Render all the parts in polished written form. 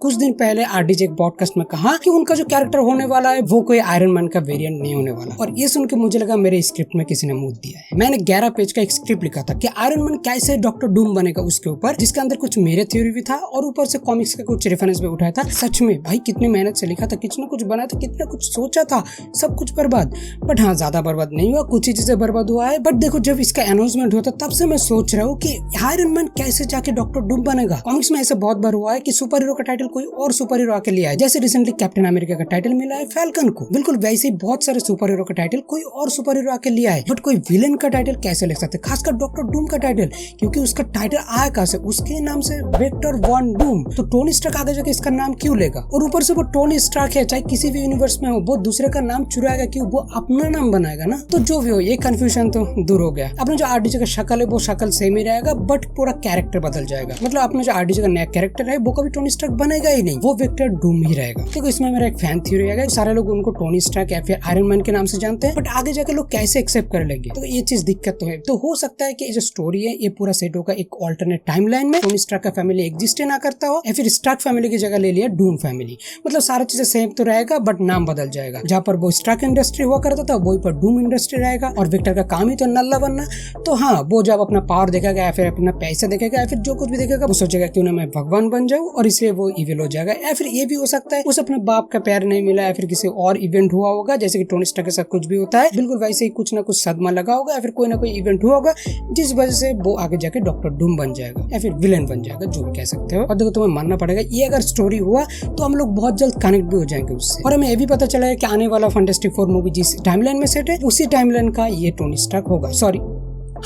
कुछ दिन पहले आरडीजे एक पॉडकास्ट में कहा कि उनका जो कैरेक्टर होने वाला है वो कोई आयरन मैन का वेरिएंट नहीं होने वाला। और ये सुन के मुझे लगा मेरे स्क्रिप्ट में किसी ने मुंह दिया है। मैंने 11 पेज का एक स्क्रिप्ट लिखा था कि आयरन मैन कैसे डॉक्टर डूम बनेगा उसके ऊपर, जिसके अंदर कुछ मेरे थ्योरी भी था और ऊपर से कॉमिक्स का कुछ रेफरेंस भी उठाया था। सच में भाई कितनी मेहनत से लिखा था, कितना कुछ बनाया था, कितना कुछ सोचा था, सब कुछ बर्बाद। बट हाँ, ज्यादा बर्बाद नहीं हुआ, कुछ ही चीजें बर्बाद हुआ है। बट देखो, जब इसका अनाउंसमेंट हुआ था तब से मैं सोच रहा हूँ कि आयरन मैन कैसे जाके डॉक्टर डूम बनेगा। कॉमिक्स में ऐसा बहुत बार हुआ है कि सुपर हीरो का टाइटल कोई और सुपर हीरो आके लिया है। जैसे रिसेंटली कैप्टन अमेरिका का टाइटल मिला है फैल्कन को, बिल्कुल वैसे ही बहुत सारे सुपर हीरो का टाइटल कोई और सुपर हीरो आके लिया है। बट कोई विलेन का टाइटल कैसे ले सकते, खासकर डॉक्टर डूम का टाइटल, क्योंकि उसका टाइटल आया कहां से, उसके नाम से वेक्टर वन डूम। तो टोनी स्टार्क आगे जाके इसका नाम क्यों लेगा? और ऊपर से वो टोनी स्टार्क है, चाहे किसी भी यूनिवर्स में हो, वो दूसरे का नाम चुराएगा क्यों? वो अपना नाम बनाएगा ना। तो जो भी हो, ये कंफ्यूजन तो दूर हो गया। अपने जो आरडीजे का शक्ल है वो शक्ल सेम ही रहेगा, बट पूरा कैरेक्टर बदल जाएगा। मतलब अपने जो आरडीजे का नया कैरेक्टर है वो कभी टोनी स्टार्क बनेगा ही नहीं, वो वेक्टर डूम ही रहेगा। देखो, इसमें मेरा एक फैन थ्योरी है, सारे लोग उनको टोनी स्टार्क या फिर आयरन मैन के नाम से जानते हैं, बट आगे जाके लोग कैसे एक्सेप्ट कर लेंगे, तो ये चीज दिक्कत तो है। तो हो सकता है कि ये जो स्टोरी है ये पूरा सेट होगा एक ऑल्टरनेट टाइमलाइन में, टोनी स्टार्क का फैमिली एग्जिस्ट ना करता हो, या फिर स्टार्क फैमिली की जगह ले लिया डूम फैमिली। मतलब सारी चीजें सेम तो रहेगा, बट नाम बदल जाएगा। जहाँ पर वो स्टार्क इंडस्ट्री हुआ करता था वही पर डूम इंडस्ट्री रहेगा, और विक्टर का काम ही तो नल्ला बनना। तो हाँ, वो जब अपना पावर देखेगा या फिर अपना पैसा देखेगा या फिर जो कुछ भी देखेगा, वो सोचेगा क्यों ना मैं भगवान बन जाऊं, और इसलिए वो इविल हो जाएगा। या फिर ये भी हो सकता है उसे अपने बाप का प्यार नहीं मिला, या फिर किसी और इवेंट हुआ होगा, जैसे कि टोनी स्टार्क के साथ कुछ भी होता है, बिल्कुल वैसे ही कुछ ना कुछ सदमा लगा होगा, या फिर कोई ना कोई इवेंट हुआ होगा जिस वजह से वो आगे जाके डॉक्टर डूम बन जाएगा या फिर विलेन बन जाएगा, जो भी कह सकते हो। और देखो, तुम्हें मानना पड़ेगा, ये अगर स्टोरी हुआ तो हम लोग बहुत जल्द कनेक्ट भी हो जाएंगे उससे। और हमें ये भी पता चला है कि आने वाला फैंटास्टिक फोर मूवी जिस टाइमलाइन में सेट है उसी टाइमलाइन का ये टोनी स्टार्क होगा, सॉरी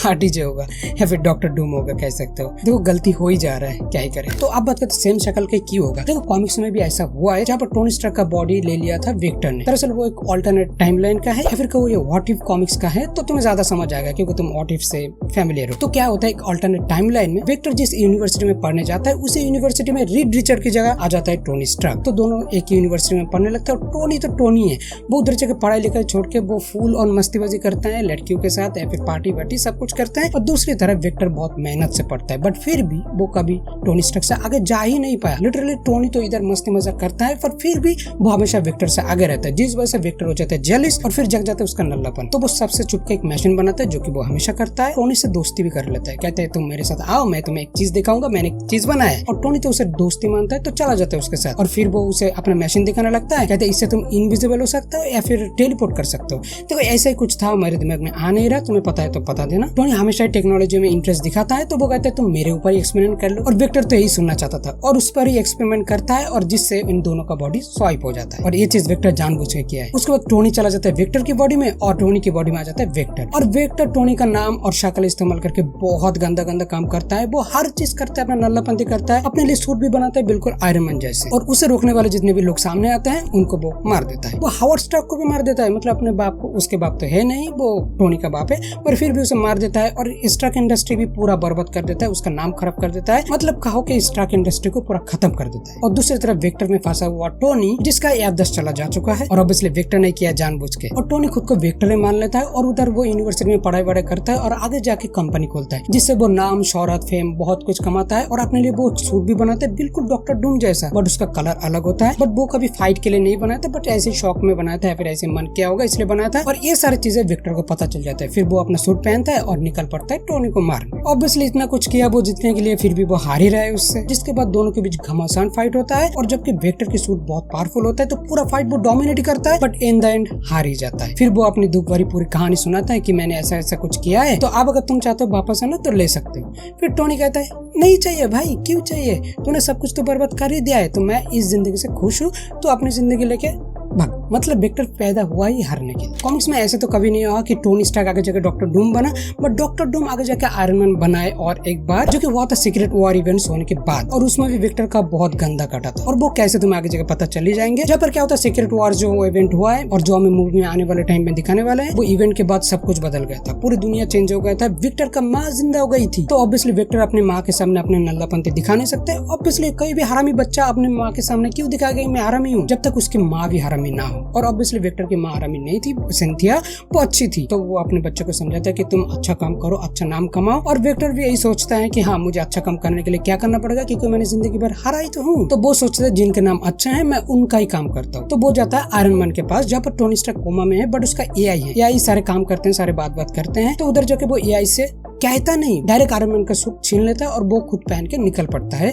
आरडीजे होगा या फिर डॉक्टर डूम होगा, कह सकते हो। देखो, गलती हो ही जा रहा है, क्या ही करें। तो अब बात करते सेम शक्ल के क्यों होगा। देखो, कॉमिक्स में भी ऐसा हुआ है जहाँ पर टोनी स्टार्क का बॉडी ले लिया था विक्टर ने। दरअसल वो एक ऑल्टरनेट टाइमलाइन का है, या फिर वो ये व्हाट इफ कॉमिक्स का है, तो तुम्हें ज्यादा समझ आएगा क्योंकि तुम व्हाट इफ से फैमिलियर हो। तो क्या होता है, एक ऑल्टरनेट टाइमलाइन में विक्टर जिस यूनिवर्सिटी में पढ़ने जाता है उसी यूनिवर्सिटी में रीड रिचर्ड की जगह आ जाता है टोनी स्टार्क। तो दोनों एक ही यूनिवर्सिटी में पढ़ने लगता है। और टोनी तो टोनी है, वो उधर जगह पढ़ाई लिखाई छोड़ के वो फूल और मस्तीबाजी करता है लड़कियों के साथ, या फिर पार्टी वार्टी सब कुछ करता है। और दूसरी तरफ विक्टर बहुत मेहनत से पढ़ता है, बट फिर भी वो कभी टोनी स्टार्क से आगे जा ही नहीं पाया। लिटरली टोनी तो इधर मस्ती मजाक करता है, पर फिर भी वो हमेशा विक्टर से आगे रहता है, जिस वजह से विक्टर हो जाता है जेलिस और फिर जग जाता है उसका नल्लापन। तो वो सबसे चुप के एक मशीन बनाता है, जो कि वो हमेशा करता है। टोनी से दोस्ती भी कर लेता है, कहता है तुम मेरे साथ आओ, मैं तुम्हें एक चीज दिखाऊंगा, मैंने एक चीज बनाया है। और टोनी तो उसे दोस्ती मानता है, तो चला जाता है उसके साथ। और फिर वो उसे अपना मशीन दिखाने लगता है, कहते हैं इससे तुम इनविजिबल हो सकते हो या फिर टेलीपोर्ट कर सकते हो। देखो, ऐसा ही कुछ था, मेरे दिमाग में आ नहीं रहा, तुम्हें पता है तो बता देना। टोनी हमेशा टेक्नोलॉजी में इंटरेस्ट दिखाता है, तो वो कहता है तुम मेरे ऊपर ही एक्सपेरिमेंट कर लो। और विक्टर तो यही सुनना चाहता था और उस पर ही एक्सपेरिमेंट करता है, और जिससे इन दोनों का बॉडी स्वाइप हो जाता है। और ये चीज विक्टर जानबूझ के किया है। उसके बाद टोनी चला जाता है विक्टर की बॉडी में, और टोनी की बॉडी में आ जाता है विक्टर। और विक्टर टोनी का नाम और शक्ल इस्तेमाल करके बहुत गंदा गंदा काम करता है। वो हर चीज करता है, अपना नल्लापंती करता है, अपने लिए सूट भी बनाता है बिल्कुल आयरन मैन जैसे। और उसे रोकने वाले जितने भी लोग सामने आते हैं उनको वो मार देता है। वो हावर्ड स्टार्क को भी मार देता है, मतलब अपने बाप को, उसके बाप तो है नहीं, वो टोनी का बाप है, पर फिर भी उसे मार देता है। और स्टार्क इंडस्ट्री भी पूरा बर्बाद कर देता है, उसका नाम खराब कर देता है, मतलब कहो कि स्टार्क इंडस्ट्री को पूरा खत्म कर देता है। और दूसरी तरफ विक्टर में फंसा हुआ टोनी, जिसका याददाश्त चला जा चुका है, और ऑब्वियसली विक्टर ने किया जानबूझ के। और टोनी खुद को विक्टर ही मान लेता है, और उधर वो यूनिवर्सिटी में पढ़ाई वढ़ाई करता है, और आगे जाके कंपनी खोलता है, जिससे वो नाम शोहरत फेम बहुत कुछ कमाता है। और अपने लिए वो सूट भी बनाता है बिल्कुल डॉक्टर डूम जैसा, बट उसका कलर अलग होता है। बट वो कभी फाइट के लिए नहीं बनाया था, बट ऐसे शौक में बनाया था, या फिर ऐसे मन किया होगा इसलिए बनाया था। और ये सारी चीजें विक्टर को पता चल जाता है। फिर वो अपना सूट पहनता है और निकल पड़ता है टोनी को मारने। ऑब्वियसली इतना कुछ किया वो जीतने के लिए, फिर भी वो हार ही रहा है उससे। जिसके बाद दोनों के बीच घमासान फाइट होता है, और जबकि विक्टर की सूट बहुत पावरफुल होता है, तो पूरा फाइट वो डोमिनेट करता है, बट इन द एंड हार ही जाता है। फिर वो अपनी दुख भरी पूरी कहानी सुनाता है कि मैंने ऐसा ऐसा कुछ किया है, तो अब अगर तुम चाहते हो वापस आना तो ले सकते हो। फिर टोनी कहता है नहीं चाहिए भाई, क्यों चाहिए, तूने सब कुछ तो बर्बाद कर ही दिया है, तो मैं इस जिंदगी से खुश हूँ, तो अपनी जिंदगी लेके भाग। मतलब विक्टर पैदा हुआ ही हारने के लिए। कॉमिक्स में ऐसे तो कभी नहीं हुआ कि टोनी स्टार्क आगे जाके डॉक्टर डूम बना, बट डॉक्टर डूम आगे जाके आयरन मैन बनाए, और एक बार जो कि हुआ था सीक्रेट वॉर इवेंट्स होने के बाद, और उसमें भी विक्टर का बहुत गंदा काटा था। और वो कैसे तुम्हें आगे जाके पता चल ही जाएंगे। जब पर क्या होता है, सीक्रेट वॉर जो इवेंट हुआ है और जो हमें मूवी में आने वाले टाइम में दिखाने वाला है, वो इवेंट के बाद सब कुछ बदल गया था, पूरी दुनिया चेंज हो गया था, विक्टर का माँ जिंदा हो गई थी। तो ऑब्वियसली विक्टर अपनी माँ के सामने अपने नल्लापंती दिखा नहीं सकते। ऑब्वियसली कोई भी हरामी बच्चा अपने माँ के सामने क्यों दिखाएगा मैं हरामी हूँ, जब तक उसकी माँ भी हरामी ना हो। और ऑब्वियसली विक्टर की माँ आरामी नहीं थी, सिंथिया वो अच्छी थी, तो वो अपने बच्चे को समझाता है कि तुम अच्छा काम करो, अच्छा नाम कमाओ। और विक्टर भी यही सोचता है कि हाँ मुझे अच्छा काम करने के लिए क्या करना पड़ेगा, क्योंकि मैंने जिंदगी भर हारा ही तो हूँ। तो वो सोचता है जिनके नाम अच्छा है मैं उनका ही काम करता हूँ। तो वो जाता है आयरन मैन के पास, जहाँ पर टोनी स्टार्क कोमा में है, बट उसका एआई है। एआई सारे काम करते हैं, सारे बात करते हैं। तो उधर जाके वो एआई से कहता नहीं, डायरेक्ट आयरन मैन का सूट छीन लेता है और वो खुद पहन के निकल पड़ता है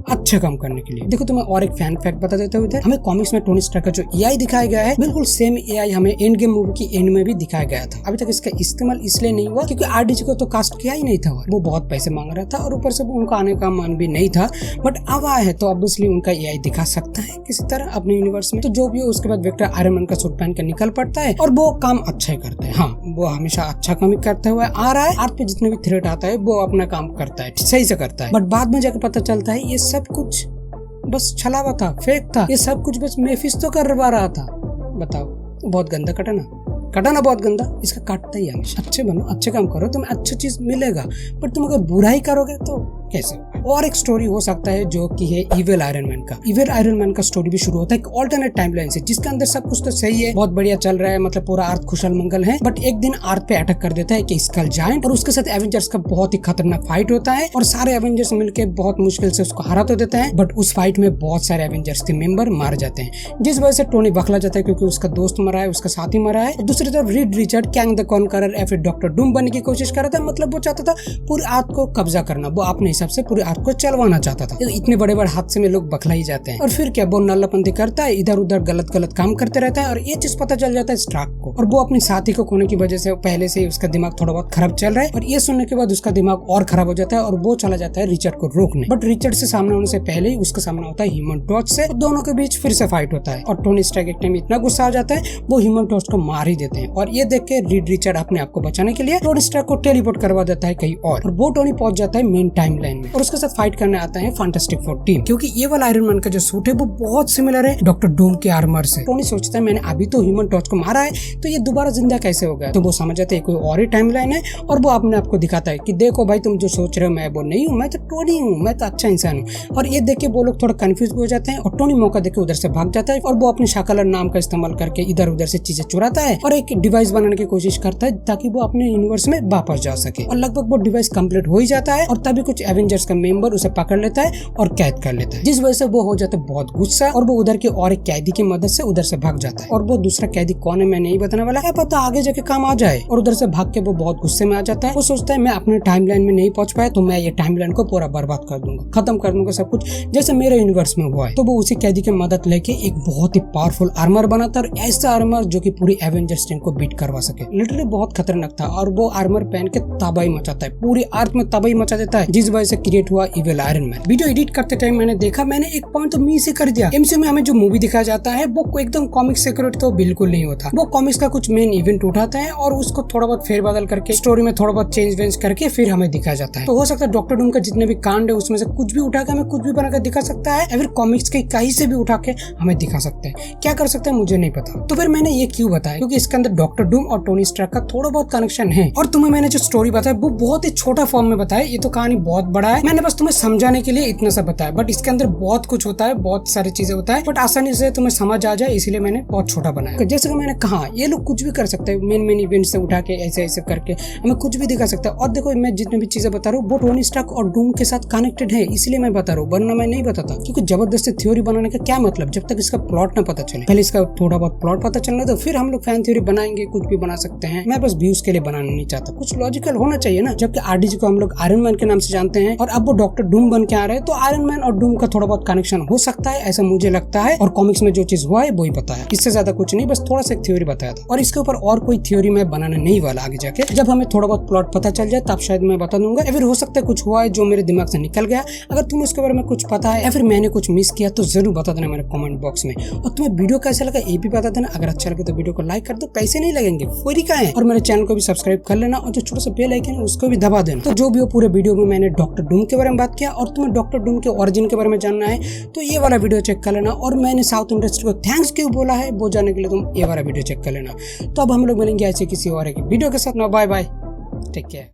अच्छा काम करने के लिए। देखो तुम्हें और एक फैन फैक्ट बता देता हूँ, इधर हमें कॉमिक्स में टोनी स्टार्क का जो एआई दिखाया गया है बिल्कुल सेम एआई हमें एंड गेम मूवी की एंड में भी दिखाया गया था। अभी तक इसका इस्तेमाल इसलिए नहीं हुआ क्योंकि आरडीजी को तो कास्ट किया ही नहीं था, वो बहुत पैसे मांग रहा था और ऊपर से उनका आने का मन भी नहीं था। बट अब आया है तो ऑब्वियसली उनका एआई दिखा सकता है किसी तरह अपने यूनिवर्स में। तो जो भी हो उसके बाद विक्टर आयरन मैन का सूट पहन के निकल पड़ता है और वो काम अच्छा ही करता है। हाँ वो हमेशा अच्छा काम ही करते हुए आ रहा है। अर्थ पे जितने भी थ्रेट आता है वो अपना काम करता है, सही से करता है। बट बाद में जाकर पता चलता है ये सब कुछ बस छलावा था, फेक था, ये सब कुछ बस मेफिस्टो करवा रहा था। बताओ बहुत गंदा कटाना बहुत गंदा, इसका काटता ही हमेशा। अच्छे बनो, अच्छे काम करो, तुम्हें अच्छा चीज मिलेगा। पर तुम अगर बुरा ही करोगे तो कैसे? और एक स्टोरी हो सकता है जो कि है इविल आयरन मैन का। इविल आयरन मैन का स्टोरी भी शुरू होता है एक ऑल्टरनेट टाइमलाइन से, जिसके अंदर सब कुछ तो सही है, बहुत बढ़िया चल रहा है, मतलब पूरा अर्थ खुशहाल मंगल है। बट एक दिन अर्थ पे अटैक कर देता है कि स्कल जायंट और उसके साथ एवेंजर्स का बहुत ही खतरनाक फाइट होता है और सारे एवेंजर्स मिलकर बहुत मुश्किल से उसको हरा तो देता है। बट उस फाइट में बहुत सारे एवेंजर्स के मेंबर मार जाते हैं, जिस वजह से टोनी बखला जाता है क्योंकि उसका दोस्त मरा है, उसका साथी मरा है। दूसरी तरफ read Richard Kang the conqueror या फिर डॉक्टर डूम बनने की कोशिश कर रहा था, मतलब वो चाहता था पूरी अर्थ को कब्जा करना, वो अपने हिसाब से पूरी अर्थ को चलवाना चाहता था। इतने बड़े बड़े हादसे में लोग बखला ही जाते हैं। और फिर क्या, वो नल्लापंथी करता है, इधर उधर गलत काम करते रहता है और ये चीज पता चल जाता है स्टार्क को। और वो अपनी साथी को खोने की वजह से पहले से उसका दिमाग थोड़ा बहुत खराब चल रहा है और ये सुनने के बाद उसका दिमाग और खराब हो जाता है और वो चला जाता है रिचर्ड को रोकने। बट रिचर्ड से सामने होने से पहले ही उसका सामना होता है ह्यूमन टॉर्च से, दोनों के बीच फिर से फाइट होता है और टोनी स्टार्क एक टाइम इतना गुस्सा आ जाता है वो ह्यूमन टॉर्च को मार ही देते हैं। और ये देख के रीड रिचर्ड अपने आप को बचाने के लिए टोनी स्टार्क को टेलीपोर्ट करवा देता है कहीं और वो टोनी पहुंच जाता है मेन टाइम लाइन में और उसके साथ फाइट करने आता है फैंटास्टिक फोर टीम। क्योंकि ये वाला आयरन मैन का जो सूट है वो बहुत सिमिलर है डॉक्टर डूम के आर्मर से। टोनी सोचता है मैंने अभी तो ह्यूमन टॉर्च को मारा है तो ये दोबारा जिंदा कैसे हो गया। तो वो समझ जाते हैं कोई और ही टाइम लाइन है और वो अपने आप को दिखाता है कि देखो भाई तुम जो सोच रहे हो मैं वो नहीं हूँ, मैं तो टोनी हूँ, मैं तो अच्छा इंसान हूँ। और ये देख के वो लोग थोड़ा कंफ्यूज हो जाते हैं और टोनी मौका देख के उधर से भाग जाता है और वो अपने शाकलर नाम का इस्तेमाल करके इधर उधर से चीजें चुराता है और एक डिवाइस बनाने की कोशिश करता है ताकि वो अपने यूनिवर्स में वापस जा सके। और लगभग वो डिवाइस कंप्लीट हो ही जाता है और तभी कुछ एवेंजर्स का मेंबर उसे पकड़ लेता है और कैद कर लेता है, जिस वजह से वो हो जाता है बहुत गुस्सा और वो उधर के और एक कैदी की मदद से उधर से भाग जाता है। और वो दूसरा कैदी कौन है मैं नहीं बताने वाला, क्या पता आगे जाके काम आ जाए। और उधर से भाग के वो बहुत गुस्से में आ जाता है। वो सोचता है मैं अपने टाइमलाइन में नहीं पहुंच पाया तो मैं ये टाइमलाइन को पूरा बर्बाद कर दूंगा, खत्म कर दूंगा सब कुछ जैसे मेरे यूनिवर्स में हुआ है। तो वो उसी कैदी की मदद लेके एक बहुत ही पावरफुल आर्मर बनाता है और ऐसा आर्मर जो कि पूरी एवेंजर्स टीम को बीट करवा सके। लिटरली बहुत खतरनाक था और वो आर्मर पहन के तबाही मचाता है, पूरी अर्थ में तबाही मचा देता है, जिस वजह से क्रिएट हुआ evil iron man. Video edit करते टाइम मैंने देखा, मैंने एक पॉइंट तो मिस कर दिया। एमसीयू में हमें जो मूवी दिखाया जाता है वो एकदम कॉमिक्स से एक्यूरेट तो बिल्कुल नहीं होता। वो कॉमिक्स का कुछ मेन इवेंट उठाता है और उसको थोड़ा बहुत फेरबदल करके स्टोरी में थोड़ा बहुत चेंज वेंज करके फिर हमें दिखाया जाता है। तो हो सकता है डॉक्टर डूम का जितने भी कांड है उसमें से कुछ भी उठा के हमें कुछ भी बनाकर दिखा सकता है या फिर कॉमिक्स के कहीं से भी उठा के हमें दिखा सकते हैं। क्या कर सकते हैं मुझे नहीं पता। तो फिर मैंने ये क्यों बताया, क्योंकि इसके अंदर डॉक्टर डूम और टोनी स्टार्क का थोड़ा बहुत कनेक्शन है। और तुम्हें मैंने जो स्टोरी बताया वो बहुत ही छोटा फॉर्म में बताया, ये तो कहानी बहुत बड़ा है, मैंने बस तुम्हें समझाने के लिए इतना सा बताया। बट इसके अंदर बहुत कुछ होता है, बहुत सारी चीजें होता है, बट आसानी से तुम्हें समझ आ जाए इसलिए मैंने बहुत छोटा बनाया। जैसे कि मैंने कहा ये लोग कुछ भी कर सकते हैं, मेन इवेंट से उठा के ऐसे ऐसे करके हमें कुछ भी दिखा सकता है। और देखो मैं जितने भी चीजें बता रहा हूँ वो टोनी स्टार्क और डूम के साथ कनेक्टेड है, इसलिए मैं बता रहा हूँ, वरना मैं नहीं बताता। क्योंकि जबरदस्ती थ्योरी बनाने का क्या मतलब, जब तक इसका प्लॉट ना पता चले। पहले इसका थोड़ा बहुत प्लॉट पता चलना तो फिर हम लोग फैन थ्योरी बनाएंगे, कुछ भी बना सकते हैं। मैं बस व्यूज के लिए बनाना नहीं चाहता, कुछ लॉजिकल होना चाहिए ना। जबकि आरडीजी को हम लोग आयरन मैन के नाम से जानते हैं और अब वो डॉक्टर डूम बन के आ रहे हैं, तो आयरन मैन और डूम का थोड़ा बहुत कनेक्शन हो सकता है, ऐसा मुझे लगता है। और कॉमिक्स में जो चीज हुआ है वही पता है, इससे ज्यादा कुछ नहीं, बस थोड़ा सा एक थ्योरी बताया था। और इसके ऊपर और कोई थ्योरी मैं बनाने नहीं वाला आगे जाके, जब हमें थोड़ा बहुत प्लॉट पता चल जाए तब शायद मैं बता दूंगा। या फिर हो सकता है कुछ हुआ है जो मेरे दिमाग से निकल गया। अगर तुम्हें उसके बारे में कुछ पता है या फिर मैंने कुछ मिस किया तो जरूर बता देना मेरे कमेंट बॉक्स में। और तुम्हें वीडियो कैसा लगा ये भी बता देना। अगर अच्छा लगे तो वीडियो को लाइक कर दो, पैसे नहीं लगेंगे, फ्री का है। और मेरे चैनल को भी सब्सक्राइब कर लेना और जो छोटा सा बेल आइकन है उसको भी दबा देना। तो जो भी हो, पूरे वीडियो में मैंने डॉक्टर डूम के बारे में बात किया और तुम्हें डॉक्टर डूम के ओरिजिन के बारे में जानना है तो ये वाला वीडियो चेक कर लेना। और मैंने साउथ इंडस्ट्री को थैंक्स क्यों बोला है वो जानने के लिए तुम ये वाला वीडियो चेक कर लेना। तो अब हम लोग मिलेंगे ऐसे किसी और एक वीडियो के साथ ना। Bye bye, take care.